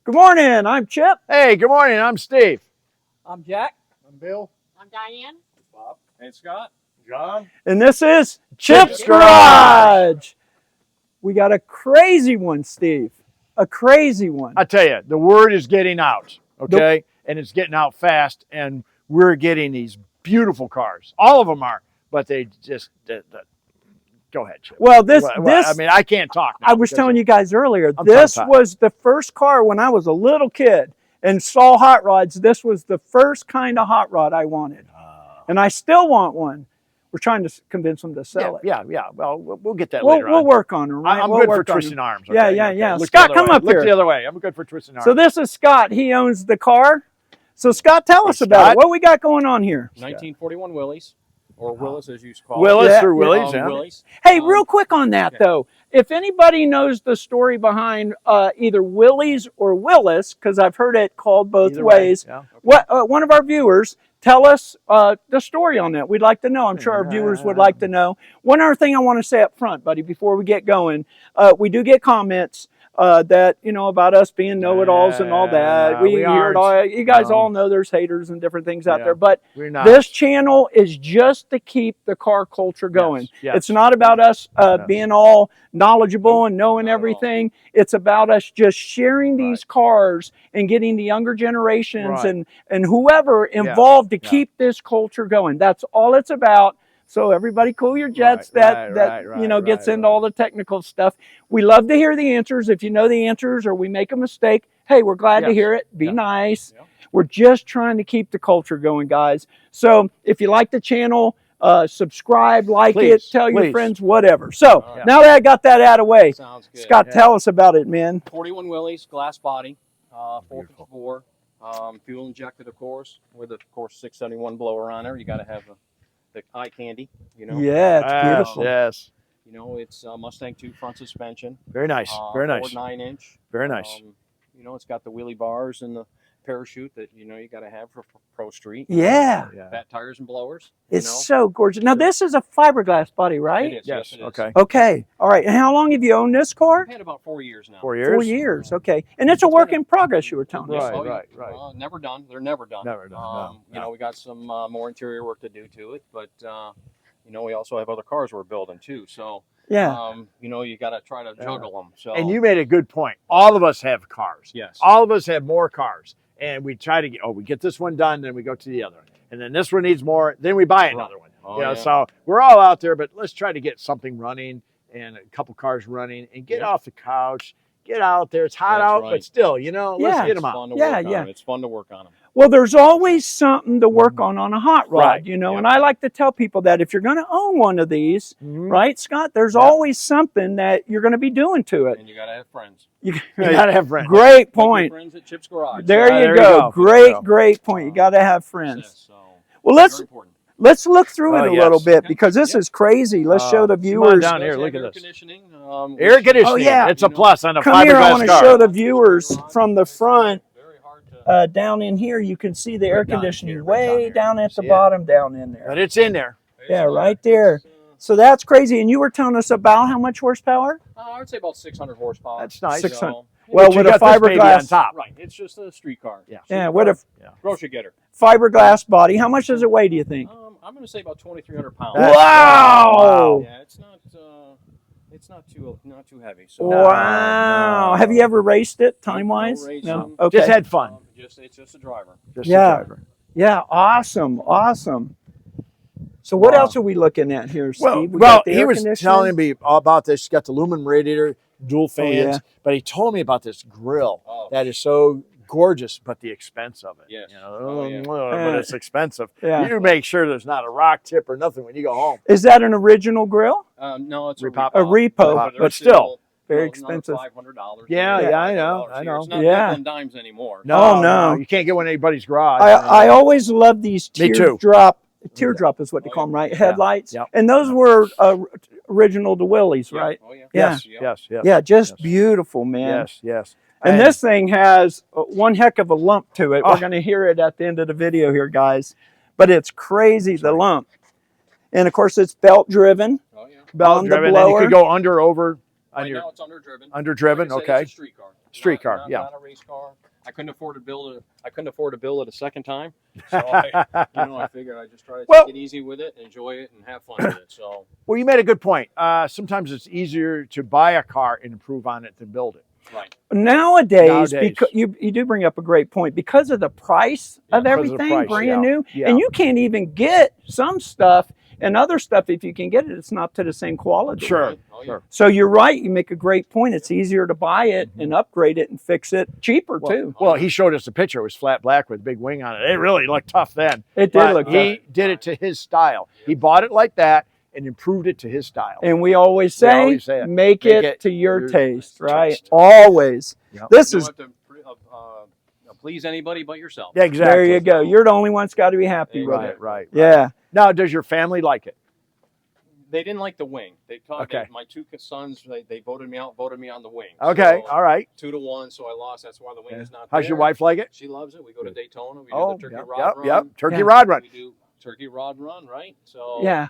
Good morning, I'm Chip. Hey, good morning, I'm Steve. I'm Jack. I'm Bill. I'm Diane. Bob. And Scott. John. And this is Chip's Chip's Garage. Garage. We got a crazy one, Steve. A crazy one. I tell you, the word is getting out, okay? And it's getting out fast, and we're getting these beautiful cars. All of them are, but they just, go ahead, Chip. Well, this, I mean, I can't talk now. I was telling you guys earlier, I'm this tongue-tied. was the first car when I was a little kid and saw hot rods. This was the first kind of hot rod I wanted. And I still want one. We're trying to convince them to sell it. Yeah. Well, we'll get that later on. We'll work on it, right? I'm we'll good for work on twisting it. arms. Okay? Yeah. Look Scott, the other come way. up Look here. the other way. I'm good for twisting arms. So this is Scott. He owns the car. So Scott, tell us about Scott. it. What we got going on here? 1941 Willys, or Willis as you used to call Willis Yeah, through yeah. Willys, yeah. Willys. Hey, real quick on that, okay. though. If anybody knows the story behind either Willys or Willis, because I've heard it called both Either way, ways, yeah. what one of our viewers, tell us the story on that. We'd like to know. I'm sure our viewers would like to know. One other thing I want to say up front, buddy, before we get going, we do get comments that, you know, about us being know-it-alls and all that. We hear it all. You guys all know there's haters and different things out there. But We're not. this channel is just to keep the car culture going. Yes. It's not about us being all knowledgeable and knowing everything. It's about us just sharing these cars and getting the younger generations and whoever involved to keep this culture going. That's all it's about. So everybody cool your jets gets into all the technical stuff. We love to hear the answers. If you know the answers or we make a mistake, hey, we're glad to hear it. Be nice. Yeah. We're just trying to keep the culture going, guys. So if you like the channel, subscribe, like it, tell your friends, whatever. So now that I got that out of the way, Sounds good. Scott, tell us about it, man. 41 Willys, glass body, 4x4, fuel injected, of course, with, of course, 671 blower on there. You got to have the eye candy, you know. Yeah, it's beautiful. Yes. You know, it's Mustang II front suspension. Very nice. Very nice. 9-inch. Very nice. You know, it's got the wheelie bars and the parachute that, you know, you got to have for Pro Street. Yeah. Fat tires and blowers. It's so gorgeous. Now, this is a fiberglass body, right? It is. Yes. It is. Okay. Okay. All right. And how long have you owned this car? I've had about 4 years now. 4 years. 4 years. Okay. And it's a work in progress, you were telling us. Right. Never done. They're never done. Never done. You know, we got some more interior work to do to it, but you know, we also have other cars we're building too. So yeah, you know, you got to try to juggle them. So And you made a good point. All of us have cars. Yes. All of us have more cars, and we try to get. We get this one done, then we go to the other, and then this one needs more, then we buy another one. So we're all out there, but let's try to get something running and a couple cars running, and get off the couch. Get out there. It's hot out, but still, you know, let's get them out. It's fun to work on them. Well, there's always something to work on a hot rod, you know, and I like to tell people that if you're going to own one of these, right, Scott, there's always something that you're going to be doing to it. And you got to have friends. You got to have friends. Great point. Friends at Chip's Garage. There you go. Great point. You got to have friends. Well, let's look through it a little bit because this is crazy. Let's show the viewers. Down here, look at this. Air conditioning. Oh, yeah. It's a plus on a Come here, I want fiberglass to car. show the viewers from the front. Down in here, you can see the air conditioning way down at the bottom, down in there. But it's in there. Yeah, right there. So that's crazy. And you were telling us about how much horsepower? I would say about 600 horsepower. That's nice. 600. Well, with a fiberglass on top. Right. It's just a street car. Yeah, with a grocery getter. Fiberglass body. How much does it weigh, do you think? I'm going to say about 2,300 pounds. Wow! Yeah, it's not too heavy. So. Wow! Have you ever raced it, time-wise? No. Okay. Just had fun. It's just a driver. Just a driver. Yeah. Awesome. So what else are we looking at here, Steve? Well, he was telling me about this. He's got the aluminum radiator, dual fans, but he told me about this grill that is so gorgeous, but the expense of it. Yes. You know, but it's expensive. Yeah. You make sure there's not a rock tip or nothing when you go home. Is that an original grill? No, it's a repo, but still very expensive. $500. Yeah, I know. It's not nickel and dimes anymore. No. You can't get one in anybody's garage. I always love these teardrop is what they call them, right? Headlights. Yep. And those were original to Willys, right? Oh, yeah. Yes. Yeah, just beautiful, man. Yes. And this thing has one heck of a lump to it. We're going to hear it at the end of the video here, guys. But it's crazy, the lump. And, of course, it's belt driven. Oh, yeah. Belt driven, and you could go under, over. Right now it's underdriven. Underdriven, Like I said, okay. It's a street car. Street car, yeah. Not a race car. I couldn't afford to build it a second time. So I figured I'd just try to take it easy with it, enjoy it, and have fun with it. So. Well, you made a good point. Sometimes it's easier to buy a car and improve on it than build it. Right. Nowadays. Because you do bring up a great point, because of the price of everything, brand new, and you can't even get some stuff and other stuff. If you can get it, it's not to the same quality. Sure. Sure. So you're right. You make a great point. It's easier to buy it and upgrade it and fix it cheaper too. Well, he showed us a picture. It was flat black with a big wing on it. It really looked tough then. It did look tough. He did it to his style. He bought it like that and improved it to his style. And we always say, make it to your taste, right? Always. Yep. This you is. don't have to please anybody but yourself. Yeah, exactly. There you go. You're the only one that's got to be happy with it. Right. Yeah. Now, does your family like it? They didn't like the wing. They thought my two sons, they voted me out, voted me on the wing. Okay, so, all right. 2-1, so I lost. That's why the wing is not How's there. your wife like it? She loves it. We go to Daytona. We do the turkey rod run. Yep, turkey rod run. We do turkey rod run, right? So yeah.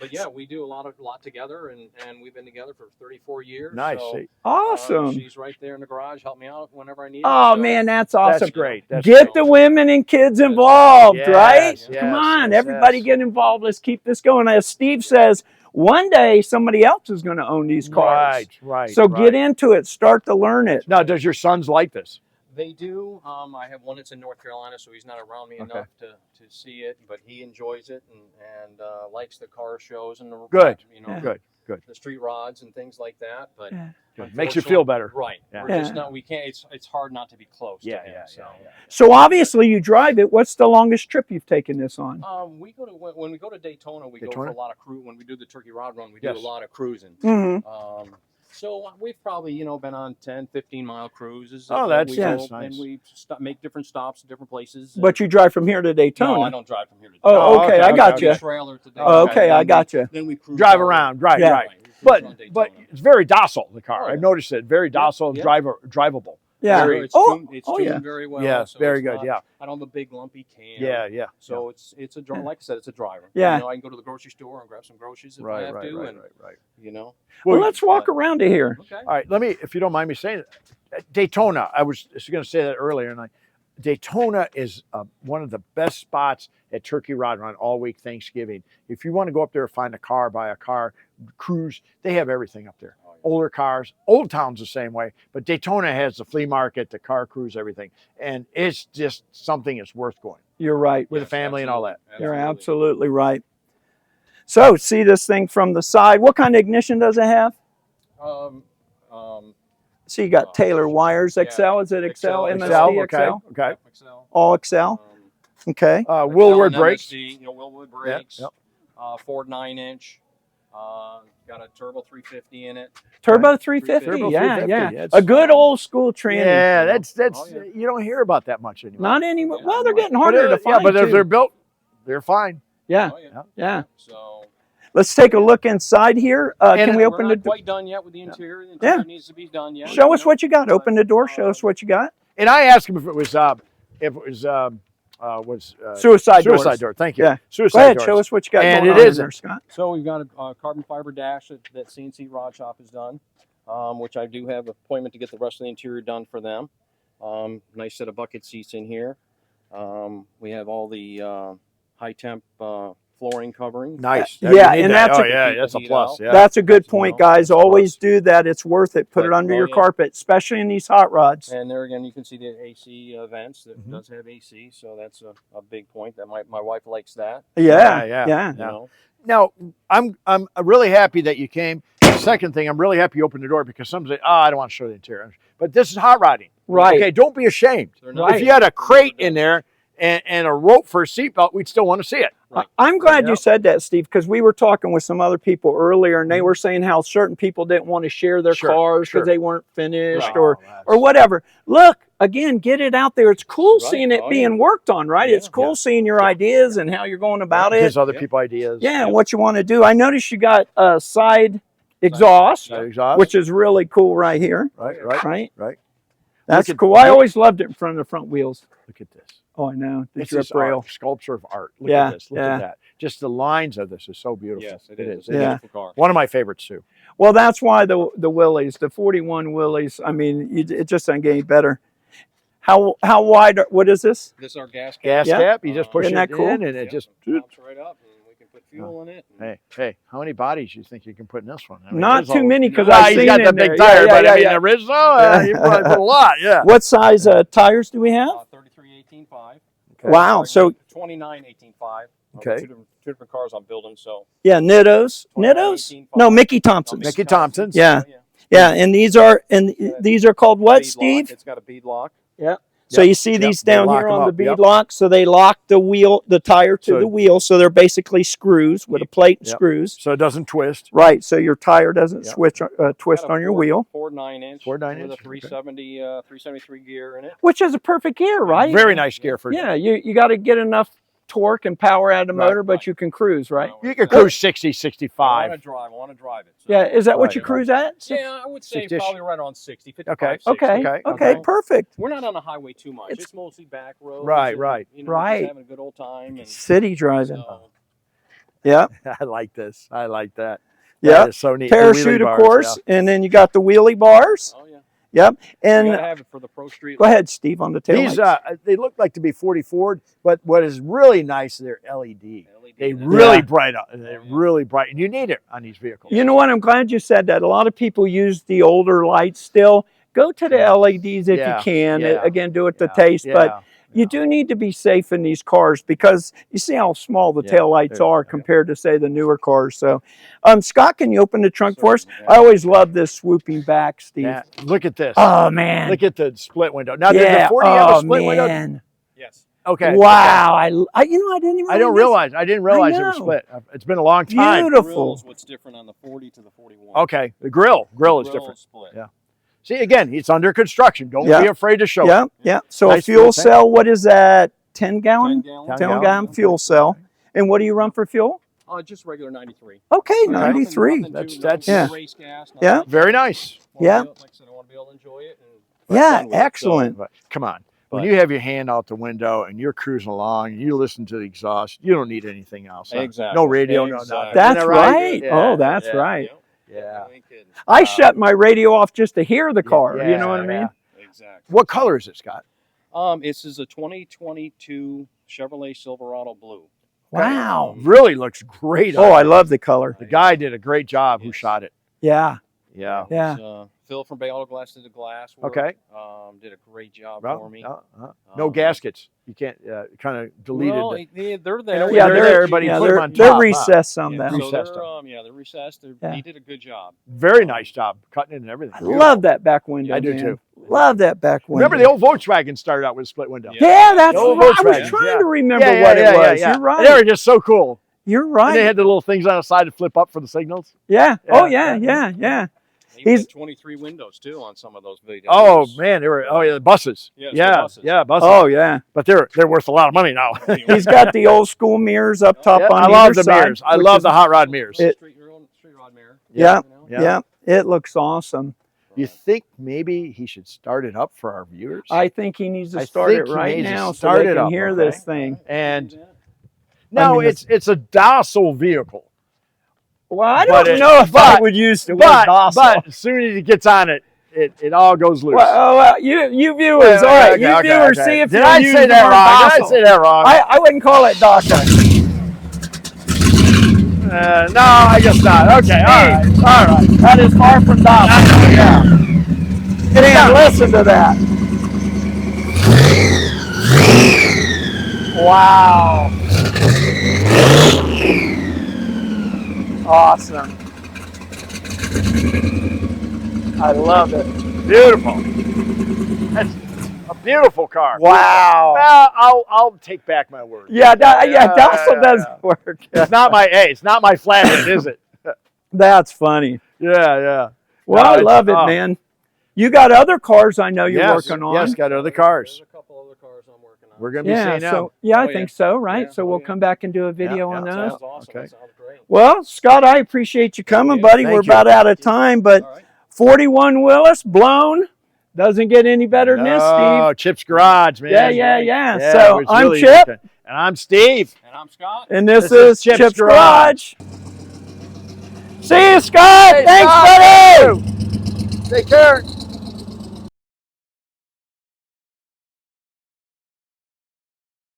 But yeah, we do a lot together, and we've been together for 34 years. Nice. So, awesome. She's right there in the garage, help me out whenever I need. Oh man, that's awesome. That's great. Get the women and kids involved, right? Yes, Come on, everybody get involved. Let's keep this going. As Steve says, one day somebody else is going to own these cars. Right. So get into it. Start to learn it. Now, does your sons like this? They do. I have one that's in North Carolina, so he's not around me enough to see it, but he enjoys it and likes the car shows and the good. Good. The street rods and things like that. But makes you feel better, right? Yeah. We're just not. We can't. It's hard not to be close. to him, So obviously you drive it. What's the longest trip you've taken this on? We go to when we go to Daytona, we go for a lot of cruise. When we do the turkey rod run, we do a lot of cruising. Mm-hmm. So we've probably, been on 10, 15-mile cruises. Oh, that's nice. And we make different stops at different places. But you drive from here to Daytona. No, I don't drive from here to Daytona. Oh, okay, I got you. Trailer to Oh, okay, I got you. Then we cruise drive around, right. But it's very docile, the car. I've noticed it. Very docile and drivable. Yeah. It's tuned very well. Yes, so very good. I don't have a big lumpy can. Yeah. So it's a like I said, it's a driver. Yeah. I can go to the grocery store and grab some groceries if I have to. Right. Well, let's walk around to here. Okay. All right, let me, if you don't mind me saying it, Daytona. I was going to say that earlier, and Daytona is one of the best spots at Turkey Rod Run all week Thanksgiving. If you want to go up there, find a car, buy a car, cruise, they have everything up there. Older cars, Old Town's the same way, but Daytona has the flea market, the car cruise, everything, and it's just something that's worth going. You're right. With the family and all that. You're absolutely right. So, see this thing from the side. What kind of ignition does it have? So you got Taylor wires, XL. Is it XL? MSD, XL? Okay. All XL. Okay. Willwood brakes. Willwood brakes. Yep. Ford 9-inch. Got a turbo 350 in it. Turbo 350. Yeah. A good old school tranny. Yeah, that's you don't hear about that much anymore. Not anymore. Well, they're getting harder to find. Yeah, but if they're built, they're fine. Yeah. Yeah. So let's take a look inside here. Can we open the door? We're not quite done yet with the interior. The interior needs to be done yet. Show us what you got. Open the door. Show us what you got. And I asked him if it was suicide door. Thank you. Yeah. Suicide Go ahead. doors. Show us what you got. And going it on is there, Scott. So we've got a carbon fiber dash that CNC Rod Shop has done, which I do have an appointment to get the rest of the interior done for them. Nice set of bucket seats in here. We have all the high temp flooring covering. Nice. And that's that's a plus. Yeah. That's a good point, guys. Always do that. It's worth it. Put it under your carpet, especially in these hot rods. And there again, you can see the AC vents. That does have AC, so that's a big point. That my wife likes that. Yeah. Now, I'm really happy that you came. The second thing, I'm really happy you opened the door because some say, I don't want to show the interior. But this is hot rodding. Right. Okay, don't be ashamed. If you had a crate in there and a rope for a seatbelt, we'd still want to see it. Right. I'm glad you said that, Steve, because we were talking with some other people earlier, and they were saying how certain people didn't want to share their cars because they weren't finished or whatever. Look, again, get it out there. It's cool seeing it being worked on, right? It's cool seeing your ideas and how you're going about it. Gives other people ideas. Yeah, and what you want to do. I noticed you got a side exhaust, which is really cool right here. Right. That's cool. I always loved it in front of the front wheels. Look at this. Oh, I know. The It's drip just art, rail. sculpture of art. Look Yeah, at this. Look yeah. at that. Just the lines of this is so beautiful. Yes, it It is. is. It's a Yeah. beautiful car. One of my favorites too. Well, that's why the Willys, the 41 Willys. I mean, it just doesn't get any better. How wide? What is this? This is our gas cap. Gas Yeah. cap. You just push Isn't it that cool? in, and it Yep, just. pops right up, and we can put fuel in it. and- Hey, how many bodies do you think you can put in this one? I mean, Not there's too a- many because Well, I've he's seen got in the big there. tire, Yeah, but yeah, I mean, yeah. the original, you probably put a lot. Yeah. What size tires do we have? 33 18.5. Wow. So 29 18.5. Okay. Two different cars I'm building. So yeah, Nittos. 29, Nittos? 18.5. No, Mickey Thompsons. Mickey Thompson's. Yeah. Oh, Yeah, and these are called what, Bead lock. Steve? It's got a bead lock. Yeah. So Yep, you see yep, these they down lock here 'em on the up, bead yep. lock, so they lock the tire to So- the wheel, so they're basically screws with a plate and Yep. screws. So it doesn't twist. Right, so your tire doesn't Yep. twist Got a on your Ford- wheel, Ford 9-inch. Ford 9 with inch, a 373 gear in it. which is a perfect gear, right? Very nice gear for. Yeah, you got to get enough torque and power out of the Right, motor, but right. you can cruise, right? You can cruise 60, 65. I want to drive it. So. Yeah, is that what Right, you right. cruise at? Yeah, I would say 60-ish. probably right on 60, 55, Okay, 60. Okay, Okay. perfect. We're not on the highway too much. It's- It's mostly back roads. Right, and, right. You know, Right. Just having a good old time. And City driving. so, Yeah, I like this. I like that. yeah. That is so neat. The Parachute, wheelie of bars, course, and then you got the wheelie bars. oh yeah. Yep, You and gotta have it for the Pro Street. go ahead, Steve, on the tail These lights. they look like to be 40 Ford, but what is really nice, they're LED. LED, They that's- really Yeah. bright up. They're really bright, and you need it on these vehicles. You know what? I'm glad you said that. A lot of people use the older lights still. Go to the LEDs if Yeah, you can. yeah, Again, do it to Yeah, taste, yeah, but you yeah. do need to be safe in these cars because you see how small the Yeah, tail lights they're- are yeah. compared to, say, the newer cars. So, Scott, can you open the trunk for us? Certainly, I always love this swooping back, Steve. Yeah, look at this. Oh, man. Look at the split window. Now, did Yeah. the 40 have a Oh, split window? man. Yes. Okay. Wow. I didn't even I don't realize. I didn't realize it was know. split. It's been a long time. Beautiful. Grill's what's different on the 40 to the 41. Okay, the grill is Grill's different. Split. Yeah. See, again, it's under construction. Don't Yeah. be afraid to show Yeah, it. yeah. So Nice a fuel fuel tank. cell, what is that? 10 gallon? 10 10 10 gallon. gallon fuel cell. And what do you run for fuel? Just regular 93. Okay, Okay. 93. That's- Yeah. Race gas. nothing Yeah. like Very that. nice. Yeah. Like I said, I want to be able to enjoy it. And Yeah, have fun with it. So, excellent. But come on. When But- you have your hand out the window and you're cruising along and you listen to the exhaust, you don't need anything else. huh? Exactly. No radio, no Exactly. nothing. That's Isn't that right. Yeah. Oh, that's yeah. right. Yeah. You ain't kidding. I shut my radio off just to hear the car. Yeah, You know what I yeah. mean? Exactly. What color is it, Scott? This is a 2022 Chevrolet Silverado Blue. Wow. Really looks great. Oh, on I it. love the color. The guy did a great job who Yes. shot it. Yeah. Yeah. Yeah. It's, Phil from Bay Auto Glass did the glass work. Okay. Did a great job Well, for me. no gaskets. You can't kind of deleted. Well, they're there. Yeah, they're there, but he yeah, put 'em they're, on they're top, huh? recessed some Yeah, now. so Recessed they're recessed. Yeah. He did a good job. Very nice job cutting it and everything. I love that back window. I do man. too. Love that back window. Remember the old Volkswagen started out with a split window. Yeah, that's The old right. I was Volkswagen, trying yeah. to remember Yeah, what yeah, it was. yeah. You're right. They were just so cool. You're And right. they had the little things on the side to flip up for the signals. Yeah. Yeah, Oh, yeah, yeah. yeah. He He's- had 23 windows too on some of those videos. Oh man, they were the buses. Yes, the Yeah, buses. yeah, buses. Oh, yeah. But they're worth a lot of money now. He's got the old school mirrors up top Yeah, on I love either the side, mirrors. I which love is- the hot rod mirrors. It- Your own street rod mirror. Yeah, You know? yeah. It looks awesome. You think maybe he should start it up for our viewers? I think he needs to I start think it he right needs to now so start they it can up, hear okay? this thing. And Yeah. no, I mean, it's a docile vehicle. Well, I But don't know if I but- would use the word But docile. as soon as he gets on it, it all goes loose. Well, you viewers, all right, you viewers, see if Did you I use say the that word wrong? Did I docile. say that wrong? I wouldn't call it docile. No, I guess not. Okay, all right. That is far from docile. Yeah. Get in, listen to that. Wow. Awesome. I love it. Beautiful. That's a beautiful car. Wow. Well, I'll take back my word. Yeah, docile yeah, doesn't work. It's not my it's not my flathead, is it? That's funny. Yeah. Well, No, I it's- love it, oh. man. You got other cars I know you're Yes, working on. yes, got other cars. There's a couple other cars I'm working on. We're gonna be Yeah, seeing them. so yeah, I Oh, think yeah. so, right? Yeah, So oh, we'll yeah. come back and do a video on yeah, those. Sounds awesome. Okay. That sounds great. Well, Scott, I appreciate you coming, Yeah, buddy. thank We're you. about out of time, but All right. 41 Willis blown. Doesn't get any better than this, Oh, Steve. Chip's Garage, man. Yeah. So it's I'm really Chip. looking. And I'm Steve. And I'm Scott. And this is Chip's Garage. See you, Scott. Hey, Thanks, Scott, buddy. Take care.